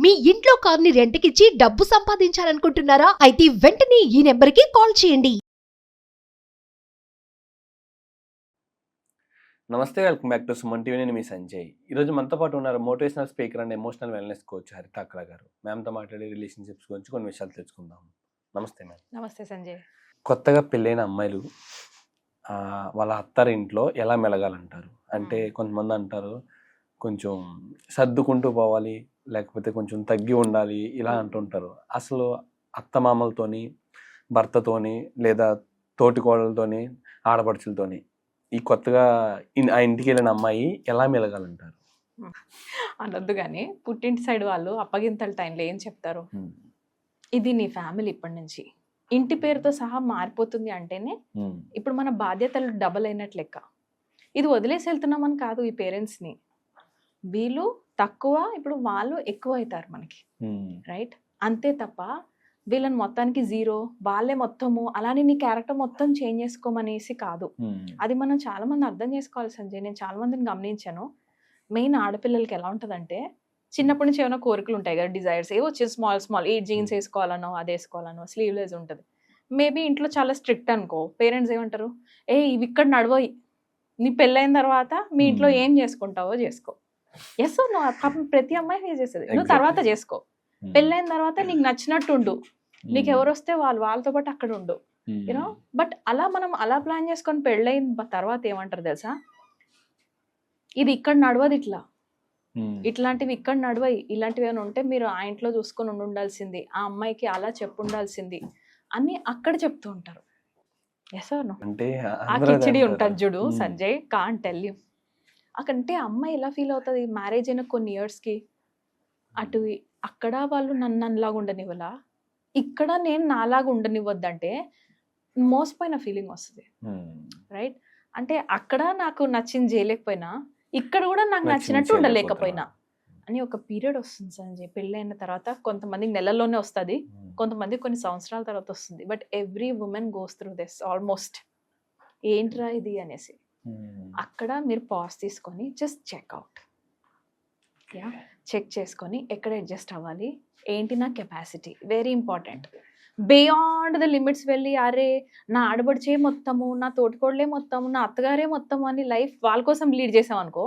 మీ ఇంట్లో కార్ని రెంట్కిచ్చి డబ్బు సంపాదించాలనుకుంటున్నారా? అయితే వెంటనే ఈ నెంబర్కి కాల్ చేయండి. నమస్తే, welcome back to Suman TV. నేను మీ సంజయ్. ఈరోజు మనతో పాటు ఉన్నారు motivational speaker and emotional wellness coach హరిత అక్కడ గారు. మ్యామ్తో మాట్లాడి రిలేషన్షిప్స్ గురించి కొన్ని విషయాలు తెలుసుకుందాం. నమస్తే మ్యామ్. నమస్తే సంజయ్. కొత్తగా పెళ్ళైన అమ్మాయిలు వాళ్ళ అత్తారింట్లో ఎలా మెలగాలంటారు? అంటే కొంతమంది అంటారు కొంచెం సర్దుకుంటూ పోవాలి, లేకపోతే కొంచెం తగ్గి ఉండాలి, ఇలా అంటుంటారు. అసలు అత్తమామలతోని, భర్తతోని, లేదా తోటికోడలతోని, ఆడపడుచులతోని ఈ కొత్తగా ఆ ఇంటికి వెళ్ళిన అమ్మాయి ఎలా మెలగాలంటారు? అనొద్దు కానీ పుట్టింటి సైడ్ వాళ్ళు అప్పగింతల టైంలో ఏం చెప్తారు? ఇది నీ ఫ్యామిలీ ఇప్పటి నుంచి ఇంటి పేరుతో సహా మారిపోతుంది అంటేనే ఇప్పుడు మన బాధ్యతలు డబల్ అయినట్లు లెక్క. ఇది వదిలేసి వెళ్తున్నామని కాదు ఈ పేరెంట్స్ని, వీళ్ళు తక్కువ ఇప్పుడు వాళ్ళు ఎక్కువ అవుతారు మనకి, రైట్? అంతే తప్ప వీళ్ళని మొత్తానికి జీరో, వాళ్ళే మొత్తము అలానే నీ క్యారెక్టర్ మొత్తం చేంజ్ చేసుకోమనేసి కాదు. అది మనం చాలా మంది అర్థం చేసుకోవాలి సంజయ్. నేను చాలా మందిని గమనించాను. మెయిన్ ఆడపిల్లలకి ఎలా ఉంటుందంటే చిన్నప్పటి నుంచి ఏమైనా కోరికలు ఉంటాయి కదా, డిజైర్స్ ఏవో వచ్చి స్మాల్ ఈ జీన్స్ వేసుకోవాలనో, అది వేసుకోవాలనో, స్లీవ్లెస్ ఉంటుంది. మేబీ ఇంట్లో చాలా స్ట్రిక్ట్ అనుకో, పేరెంట్స్ ఏమంటారు, ఇవి ఇక్కడ నడవయి, నీ పెళ్ళైన తర్వాత మీ ఇంట్లో ఏం చేసుకుంటావో చేసుకో. ఎస్ నువ్వు పాపం ప్రతి అమ్మాయి ఫేస్ చేస్తుంది. నువ్వు తర్వాత చేసుకో, పెళ్ళైన తర్వాత నీకు నచ్చినట్టు ఉండు, నీకు ఎవరు వస్తే వాళ్ళతో పాటు అక్కడ ఉండు, యూనో. బట్ మనం అలా ప్లాన్ చేసుకొని పెళ్ళైన తర్వాత ఏమంటారు తెలుసా, ఇది ఇక్కడ నడవదు, ఇట్లాంటివి ఇక్కడ నడవయి, ఇలాంటివి ఏమైనా ఉంటే మీరు ఆ ఇంట్లో చూసుకొని ఉండాల్సింది, ఆ అమ్మాయికి అలా ఉండాల్సింది అని అక్కడ చెప్తూ ఉంటారు. అంటే ఆ కిచిడి ఉంటుంది చూడు సంజయ్, కాంట్ టెల్ యూ. అకంటే అమ్మాయి ఎలా ఫీల్ అవుతుంది మ్యారేజ్ అయిన కొన్ని ఇయర్స్కి, అటు అక్కడ వాళ్ళు నన్నులాగా ఉండనివ్వలా, ఇక్కడ నేను నాలాగా ఉండనివ్వద్దంటే మోసపోయిన ఫీలింగ్ వస్తుంది, రైట్? అంటే అక్కడ నాకు నచ్చింది చేయలేకపోయినా ఇక్కడ కూడా నాకు నచ్చినట్టు ఉండలేకపోయినా అని ఒక పీరియడ్ వస్తుంది సంజయ్. పెళ్ళైన తర్వాత కొంతమందికి నెలల్లోనే వస్తుంది, కొంతమంది కొన్ని సంవత్సరాల తర్వాత వస్తుంది. But every women goes through this almost. ఏంట్రా ఇది అనేసి అక్కడ మీరు పాజ్ తీసుకొని జస్ట్ చెక్అవుట్, చెక్ చేసుకొని ఎక్కడ అడ్జస్ట్ అవ్వాలి, ఏంటి నా capacity, very important. Beyond the limits వెళ్ళి అరే నా ఆడబడిచే మొత్తము, నా తోటికోడలే మొత్తము, నా అత్తగారే మొత్తము అని లైఫ్ వాళ్ళ కోసం లీడ్ చేసాం అనుకో,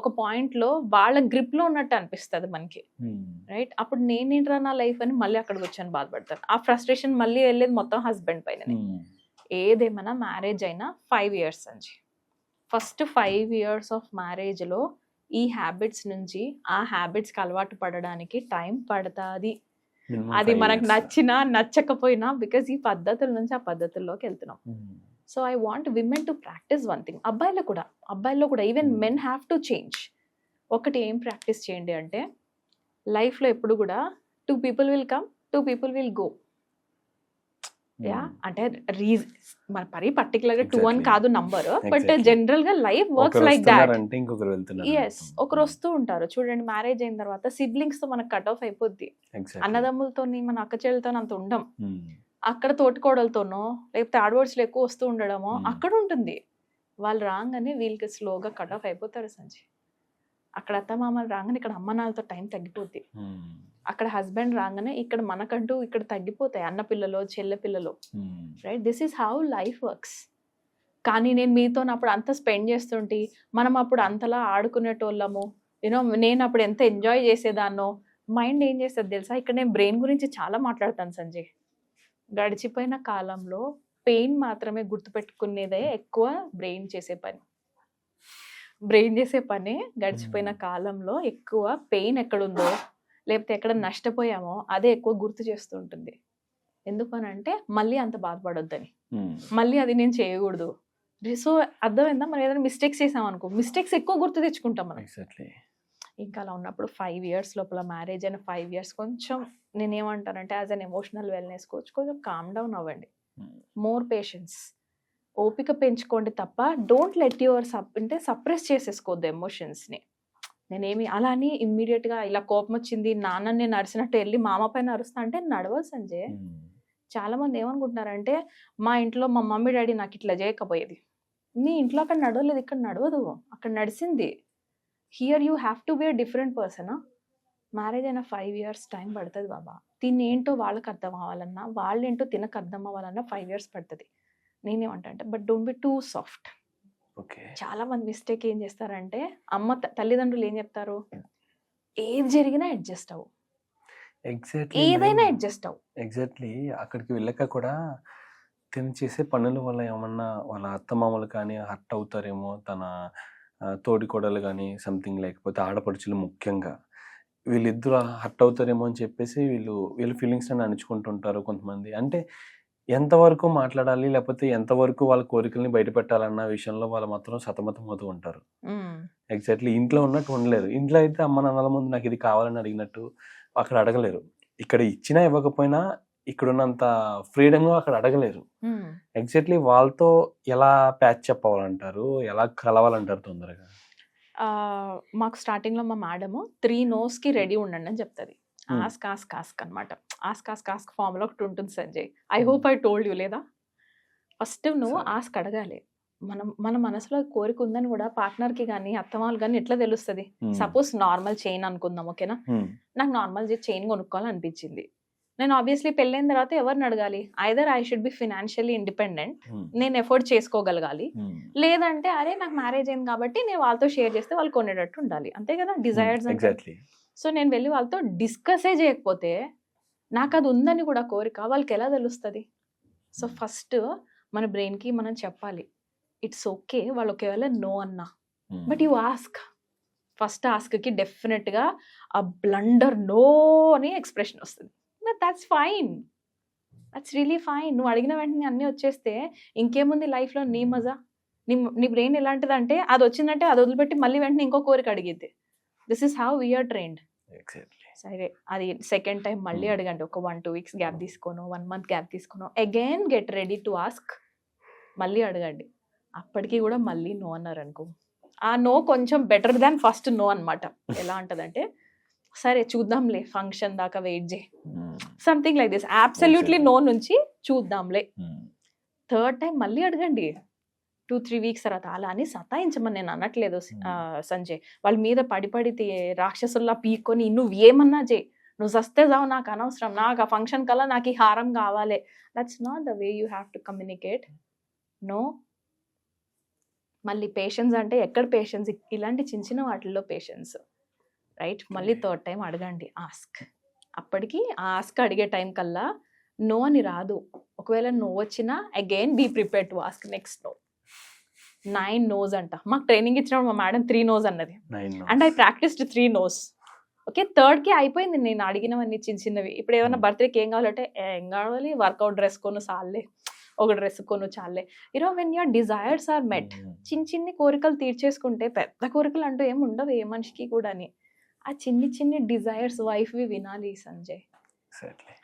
ఒక పాయింట్లో వాళ్ళ గ్రిప్లో ఉన్నట్టు అనిపిస్తుంది మనకి, రైట్? అప్పుడు నేనేంట్రా నా లైఫ్ అని మళ్ళీ అక్కడికి వచ్చాను బాధపడతాను. ఆ ఫ్రస్ట్రేషన్ మళ్ళీ వెళ్ళేది మొత్తం హస్బెండ్ పైన. ఏదేమైనా మ్యారేజ్ అయినా 5 years నుంచి, ఫస్ట్ 5 years ఆఫ్ మ్యారేజ్లో ఈ హ్యాబిట్స్ నుంచి ఆ హ్యాబిట్స్కి అలవాటు పడడానికి టైం పడుతుంది. అది మనకు నచ్చినా నచ్చకపోయినా, బికాజ్ ఈ పద్ధతుల నుంచి ఆ పద్ధతుల్లోకి వెళ్తున్నాం. So I want women to practice one thing. అబ్బాయిల్లో కూడా even men have to change. ఒకటి ఏం ప్రాక్టీస్ చేయండి అంటే, లైఫ్లో ఎప్పుడు కూడా 2 people will come, 2 people will go. అంటే మన పరి పర్టికులర్గా 2 అని కాదు నంబర్, బట్ జనరల్ గా life works like that. Yes, ఒకరు వస్తూ ఉంటారు. చూడండి, మ్యారేజ్ అయిన తర్వాత సిబ్లింగ్స్ తో మనకు కట్ ఆఫ్ అయిపోద్ది. అన్నదమ్ములతో మన అక్క చెల్లెలతో అంత ఉండం, అక్కడ తోటికోడలతోనో లేకపోతే ఆడవర్డ్స్లో ఎక్కువ వస్తూ ఉండడమో అక్కడ ఉంటుంది. వాళ్ళు రాగానే వీళ్ళకి స్లోగా కట్ ఆఫ్ అయిపోతారు సంజయ్. అక్కడ అత్తమామలు రాగానే ఇక్కడ అమ్మ నాన్నలతో టైం తగ్గిపోద్ది, అక్కడ హస్బెండ్ రాగానే ఇక్కడ మనకంటూ ఇక్కడ తగ్గిపోతాయి అన్న పిల్లలు, చెల్లె పిల్లలు, right? This is how life works. కానీ నేను మీతో అప్పుడు అంత స్పెండ్ చేస్తుంటే, మనం అప్పుడు అంతలా ఆడుకునేటోళ్ళము, యూనో, నేను అప్పుడు ఎంత ఎంజాయ్ చేసేదాన్నో. మైండ్ ఏం చేస్తుంది తెలుసా, ఇక్కడ నేను బ్రెయిన్ గురించి చాలా మాట్లాడతాను సంజయ్. గడిచిపోయిన కాలంలో పెయిన్ మాత్రమే గుర్తుపెట్టుకునేదే ఎక్కువ బ్రెయిన్ చేసే పని. గడిచిపోయిన కాలంలో ఎక్కువ పెయిన్ ఎక్కడుందో, లేకపోతే ఎక్కడ నష్టపోయామో అదే ఎక్కువ గుర్తు చేస్తూ ఉంటుంది. ఎందుకనంటే మళ్ళీ అంత బాధపడొద్దని, మళ్ళీ అది నేను చేయకూడదు. సో అర్థమైందా? మనం ఏదైనా మిస్టేక్స్ చేసాం అనుకో, మిస్టేక్స్ ఎక్కువ గుర్తు తెచ్చుకుంటాం మనం. ఇంకా అలా ఉన్నప్పుడు 5 years లోపల మ్యారేజ్ అయిన 5 years కొంచెం నేనేమంటానంటే as an emotional wellness coach కొంచెం కామ్ డౌన్ అవ్వండి, మోర్ పేషెన్స్, ఓపిక పెంచుకోండి తప్ప డోంట్ లెట్ యువర్ సప్రెస్ చేసేసుకోవద్దు ఎమోషన్స్ని. నేనేమి అలా అని ఇమ్మీడియట్గా ఇలా కోపం వచ్చింది నాన్నని నేను అరిసినట్టు వెళ్ళి మా అమ్మ పైన అరుస్తా అంటే నడవదు సంజయ్. చాలా మంది ఏమనుకుంటున్నారంటే మా ఇంట్లో మా మమ్మీ డాడీ నాకు ఇట్లా చేయకపోయేది, నీ ఇంట్లో అక్కడ నడవలేదు, ఇక్కడ నడవదు, అక్కడ నడిచింది. Here you have to be a different person. Marriage అయిన 5 years టైం పడుతుంది బాబా. తినేంటో వాళ్ళకి అర్థం అవ్వాలన్నా, వాళ్ళేంటో తినకు అర్థం అవ్వాలన్నా 5 years పడుతుంది. నేనేమంటా అంటే but don't be two soft. Okay. చాలా మంది మిస్టేక్ ఏం చేస్తారంటే తల్లిదండ్రులు ఏం చెప్తారు, ఏది జరిగినా అడ్జస్ట్ అవ్వు, ఎగ్జాక్ట్లీ ఏదైనా అడ్జస్ట్ అవ్వు. ఎగ్జాక్ట్లీ అక్కడికి వెళ్ళాక కూడా తిని చేసే పనుల వల్ల ఏమన్నా వాళ్ళ అత్తమామలు కానీ హర్ట్ అవుతారేమో, తన తోడికోడలు కానీ సంథింగ్, లేకపోతే ఆడపడుచులు ముఖ్యంగా వీళ్ళిద్దరు హర్ట్ అవుతారేమో అని చెప్పేసి వీళ్ళ ఫీలింగ్స్ అని అణుచుకుంటుంటారు కొంతమంది. అంటే ఎంతవరకు మాట్లాడాలి, లేకపోతే ఎంతవరకు వాళ్ళ కోరికల్ని బయట పెట్టాలన్న విషయంలో వాళ్ళు మాత్రం సతమతం అవుతూ ఉంటారు. ఎగ్జాక్ట్లీ ఇంట్లో ఉన్నట్టు ఉండలేరు. ఇంట్లో అయితే అమ్మ నాన్నల ముందు నాకు ఇది కావాలని అడిగినట్టు అక్కడ అడగలేరు. ఇక్కడ ఇచ్చినా ఇవ్వకపోయినా ఇక్కడ ఉన్నంత ఫ్రీడమ్ గా అక్కడ అడగలేరు. ఎగ్జాక్ట్లీ వాళ్ళతో ఎలా ప్యాచ్ అప్ అవ్వాలంటారు, ఎలా కలవాలంటారు తొందరగా? మాకు స్టార్టింగ్ లో మా మేడము 3 no's కి రెడీ ఉండండి అని చెప్తుంది. ఆస్క్ ఆస్క్ ఆస్క్ అనమాట. ఆస్క్ ఆస్క్ ఆస్క్ ఫామ్ లో ఒకటి ఉంటుంది Sanjay. I hope I told you లేదా? ఫస్ట్ నువ్వు ఆస్క్ అడగాలి. మన మనసులో కోరిక ఉందని కూడా పార్ట్నర్ కి కానీ అత్తమాలు కానీ ఎట్లా తెలుస్తుంది? సపోజ్ నార్మల్ చైన్ అనుకుందాం, ఓకేనా? నాకు నార్మల్ చైన్ కొనుక్కోవాలనిపించింది. నేను ఆబ్వియస్లీ పెళ్ళైన తర్వాత ఎవరిని అడగాలి? Either I should be financially independent, నేను ఎఫోర్డ్ చేసుకోగలగాలి, లేదంటే అరే నాకు మ్యారేజ్ అయింది కాబట్టి నేను వాళ్ళతో షేర్ చేస్తే వాళ్ళు కొనేటట్టు ఉండాలి. అంతే కదా డిజైర్స్ అంటే. సో నేను వెళ్ళి వాళ్ళతో డిస్కసే చేయకపోతే నాకు అది ఉందని కూడా కోరిక వాళ్ళకి ఎలా తెలుస్తుంది? సో ఫస్ట్ మన బ్రెయిన్కి మనం చెప్పాలి ఇట్స్ ఓకే. వాళ్ళు ఒకవేళ నో అన్నా, బట్ యు ఆస్క్. ఫస్ట్ ఆస్క్కి డెఫినెట్గా ఆ బ్లండర్ నో అని ఎక్స్ప్రెషన్ వస్తుంది. That's fine, that's really fine. నువ్వు అడిగిన వెంటనే అన్నీ వచ్చేస్తే ఇంకేముంది లైఫ్లో? నీ మజా. నీ బ్రెయిన్ ఎలాంటిదంటే అది వచ్చిందంటే అది వదిలిపెట్టి మళ్ళీ వెంటనే ఇంకో కోరిక అడిగిద్ది. This is how we are trained. సరే అది సెకండ్ టైం మళ్ళీ అడగండి. ఒక 1-2 weeks గ్యాప్ తీసుకోను, 1 month గ్యాప్ తీసుకోను, again get ready to ask. మళ్ళీ అడగండి. అప్పటికి కూడా మళ్ళీ నో అన్నారు అనుకో, ఆ నో కొంచెం బెటర్ దాన్ ఫస్ట్ నో అనమాట. ఎలా ఉంటుందంటే సరే చూద్దాంలే, ఫంక్షన్ దాకా వెయిట్ చేయి, something like this. Absolutely no నుంచి చూద్దాంలే. థర్డ్ టైం మళ్ళీ అడగండి 2-3 weeks తర్వాత. అలా అని సతాయించమని నేను అనట్లేదు సంజయ్. వాళ్ళ మీద పడి రాక్షసుల్లా పీక్కొని నువ్వు ఏమన్నా చేయి, నువ్వు సస్తే జావు, నాకు అనవసరం, నాకు ఆ ఫంక్షన్ కల్లా నాకు ఈ హారం కావాలి. That's not the way you have to communicate. No. మళ్ళీ పేషెన్స్ అంటే ఎక్కడ పేషెన్స్? ఇలాంటి చిన్న చిన్న వాటిల్లో పేషెన్స్, రైట్? మళ్ళీ థర్డ్ టైం అడగండి, ఆస్క్. అప్పటికి ఆస్క్ అడిగే టైం కల్లా నో అని రాదు. ఒకవేళ నో వచ్చినా again be prepare to ask next no. 9 no's అంట. మాకు ట్రైనింగ్ ఇచ్చినప్పుడు మా మేడం 3 no's అన్నది. And I practised 3 no's. Okay, థర్డ్కి అయిపోయింది నేను అడిగినవన్నీ చిన్న చిన్నవి. ఇప్పుడు ఏమైనా బర్త్డేకి ఏం కావాలంటే ఏం కావాలి, వర్కౌట్ డ్రెస్ కొను చాలే, ఒక డ్రెస్ కొను చాలే. When your desires are met, చిన్ని కోరికలు తీర్చేసుకుంటే పెద్ద కోరికలు అంటూ ఏమి ఉండవు ఏ మనిషికి కూడా. ఆ చిన్ని డిజైర్స్ వైఫ్వి వినాలి సంజయ్.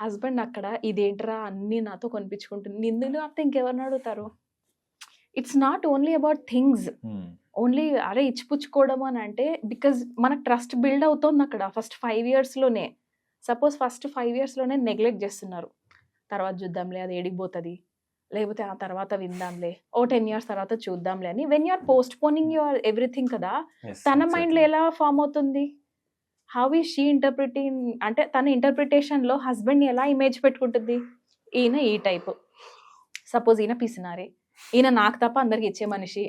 హస్బెండ్ అక్కడ ఇదేంట్రా అన్నీ నాతో కొనిపించుకుంటుంది, నిన్ను అత్త ఇంకెవరిని అడుగుతారు? It's not only about things, only అరే ఇచ్చిపుచ్చుకోవడం అని అంటే, బికాజ్ మనకు ట్రస్ట్ బిల్డ్ అవుతుంది అక్కడ ఫస్ట్ 5 yearsలోనే. సపోజ్ ఫస్ట్ 5 yearsలోనే నెగ్లెక్ట్ చేస్తున్నారు, తర్వాత చూద్దాంలే అది ఏడిపోతుంది, లేకపోతే ఆ తర్వాత విందాంలే, ఓ 10 years తర్వాత చూద్దాంలే అని. When you are postponing your everything కదా, తన మైండ్లో ఎలా ఫామ్ అవుతుంది? హౌ ఈజ్ షీ ఇంటర్ప్రిటింగ్ అంటే తన ఇంటర్ప్రిటేషన్లో హస్బెండ్ని ఎలా ఇమేజ్ పెట్టుకుంటుంది? ఈయన ఈ టైపు, సపోజ్ ఈయన పిసినారే, ఈయన నాకు తప్ప అందరికి ఇచ్చే మనిషి,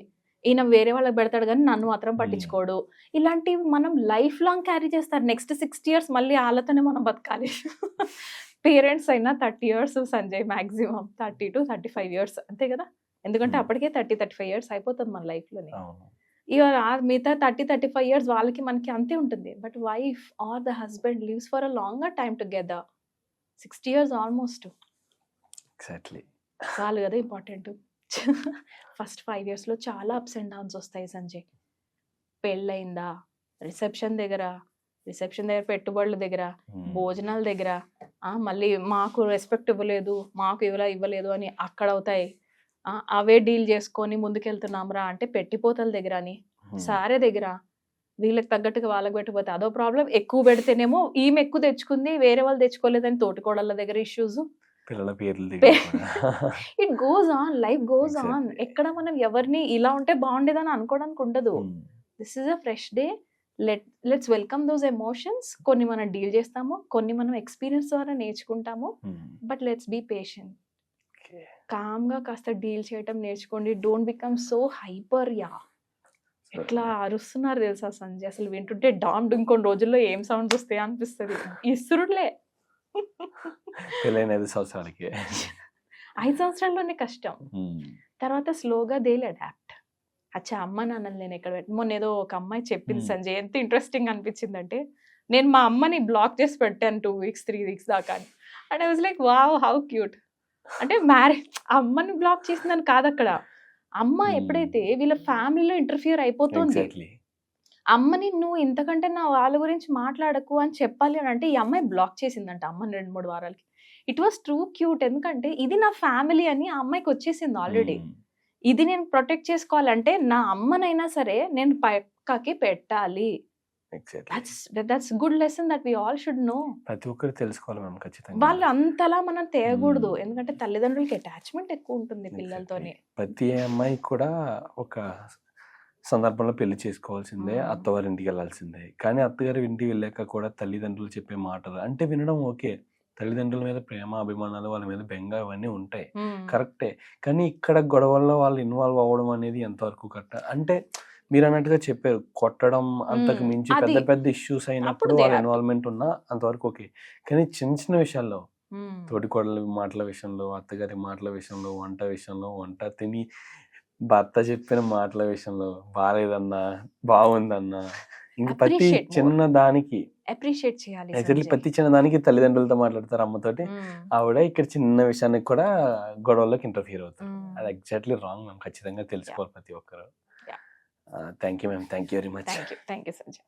ఈయన వేరే వాళ్ళకి పెడతాడు కానీ నన్ను మాత్రం పట్టించుకోడు. ఇలాంటివి మనం లైఫ్ లాంగ్ క్యారీ చేస్తారు. నెక్స్ట్ 60 years మళ్ళీ వాళ్ళతోనే మనం బతకాలి. పేరెంట్స్ అయినా 30 years Sanjay, maximum 30 to 35 years, అంతే కదా? ఎందుకంటే అప్పటికే 30-35 years అయిపోతుంది మన లైఫ్లోనే. ఇక మిగతా 30-35 years వాళ్ళకి మనకి అంతే ఉంటుంది. But wife or the husband lives for a longer time together, 60 years almost. Exactly. వాళ్ళు కదా ఇంపార్టెంట్. ఫస్ట్ 5 yearsలో చాలా అప్స్ అండ్ డౌన్స్ వస్తాయి సంజయ్. పెళ్ళయిందా, రిసెప్షన్ దగ్గర పెట్టుబడుల దగ్గర, భోజనాల దగ్గర, మళ్ళీ మాకు రెస్పెక్ట్ ఇవ్వలేదు, మాకు ఇవ్వలేదు అని అక్కడ అవుతాయి. అవే డీల్ చేసుకొని ముందుకెళ్తున్నాంరా అంటే పెట్టిపోతల దగ్గర అని, సారే దగ్గర వీళ్ళకి తగ్గట్టుగా వాళ్ళకి పెట్టిపోతే అదో ప్రాబ్లం. ఎక్కువ పెడితేనేమో ఈమె ఎక్కువ తెచ్చుకుంది, వేరే వాళ్ళు తెచ్చుకోలేదని తోటికోడళ్ళ దగ్గర ఇష్యూస్, పిల్లల పేర్లు. It goes on, life goes on. ఎక్కడ మనం ఎవరిని ఇలా ఉంటే బాగుండేదని అనుకోవడానికి ఉండదు. This is a fresh day, let's welcome those emotions. కొన్ని మనం డీల్ చేస్తాము, కొన్ని మనం ఎక్స్పీరియన్స్ ద్వారా నేర్చుకుంటాము. But let's be patient. కామ్గా కాస్త డీల్ చేయటం నేర్చుకోండి. Don't become so hyper. ఎట్లా అరుస్తున్నారు తెలుసా సంజయ్, అసలు వింటుంటే డామ్ ఇంకొన్ని రోజుల్లో ఏం సౌండ్స్ వస్తాయి అనిపిస్తుంది. ఇస్తురులే పెళ్ళైన 5 సంవత్సరాలకి 5 సంవత్సరాల్లోనే కష్టం. తర్వాత స్లోగా దేల్ అడాప్ట్. అచ్చా అమ్మ నాన్నలు నేను ఎక్కడ మొన్న ఏదో ఒక అమ్మాయి చెప్పింది సంజయ్, ఎంత ఇంట్రెస్టింగ్ అనిపించిందంటే, నేను మా అమ్మని బ్లాక్ చేసి పెట్టాను 2 weeks 3 weeks దాకా అని. And I was like wow how cute. అంటే మ్యారేజ్ అమ్మని బ్లాక్ చేసిందని కాదు అక్కడ, అమ్మ ఎప్పుడైతే వీళ్ళ ఫ్యామిలీలో ఇంటర్ఫియర్ అయిపోతుంది, అమ్మని నువ్వు ఇంతకంటే నా వాళ్ళ గురించి మాట్లాడకు అని చెప్పాలి అని అంటే, ఈ అమ్మాయి బ్లాక్ చేసిందంట అమ్మని 2-3 వారాలకి. It was true cute. ఎందుకంటే ఇది నా ఫ్యామిలీ అని ఆ అమ్మాయికి వచ్చేసింది ఆల్రెడీ. ఇది నేను ప్రొటెక్ట్ చేసుకోవాలంటే నా అమ్మనైనా సరే నేను పక్కకి పెట్టాలి. That's good lesson that we all should know. ప్రతి ఒక్కరు తెలుసుకోవాలి మ్యామ్ ఖచ్చితంగా. వాళ్ళు అంతలా మనం తేయకూడదు, ఎందుకంటే తల్లిదండ్రులకి అటాచ్మెంట్ ఎక్కువ ఉంటుంది పిల్లలతోని. ప్రతి అమ్మాయి కూడా ఒక సందర్భంలో పెళ్లి చేసుకోవాల్సిందే, అత్తవారింటికి వెళ్ళాల్సిందే. కానీ అత్తగారి ఇంటికి వెళ్ళాక కూడా తల్లిదండ్రులు చెప్పే మాటలు అంటే వినడం ఓకే, తల్లిదండ్రుల మీద ప్రేమ అభిమానాలు, వాళ్ళ మీద బెంగ ఇవన్నీ ఉంటాయి, కరెక్టే. కానీ ఇక్కడ గొడవల్లో వాళ్ళు ఇన్వాల్వ్ అవ్వడం అనేది ఎంతవరకు కరెక్ట్ అంటే, మీరు అన్నట్టుగా చెప్పారు, కొట్టడం అంతకు మించి పెద్ద పెద్ద ఇష్యూస్ అయినప్పుడు వాళ్ళ ఇన్వాల్వ్మెంట్ ఉన్నా అంతవరకు ఓకే. కానీ చిన్న చిన్న విషయాల్లో, తోటికోడల మాటల విషయంలో, అత్తగారి మాటల విషయంలో, వంట తిని భర్త చెప్పిన మాటల విషయంలో బాలేదన్నా బాగుందన్నా, ఇంక ప్రతి చిన్న దానికి అప్రిషియేట్ చేయాలి. ప్రతి చిన్న దానికి తల్లిదండ్రులతో మాట్లాడతారు అమ్మతోటి, ఆవిడ ఇక్కడ చిన్న విషయానికి కూడా గొడవల్లోకి ఇంటర్ఫియర్ అవుతారు. అది ఎగ్జాక్ట్లీ రాంగ్ మ్యామ్. ఖచ్చితంగా తెలుసుకోవాలి ప్రతి ఒక్కరు. Thank you ma'am, thank you very much. Thank you Sanjay.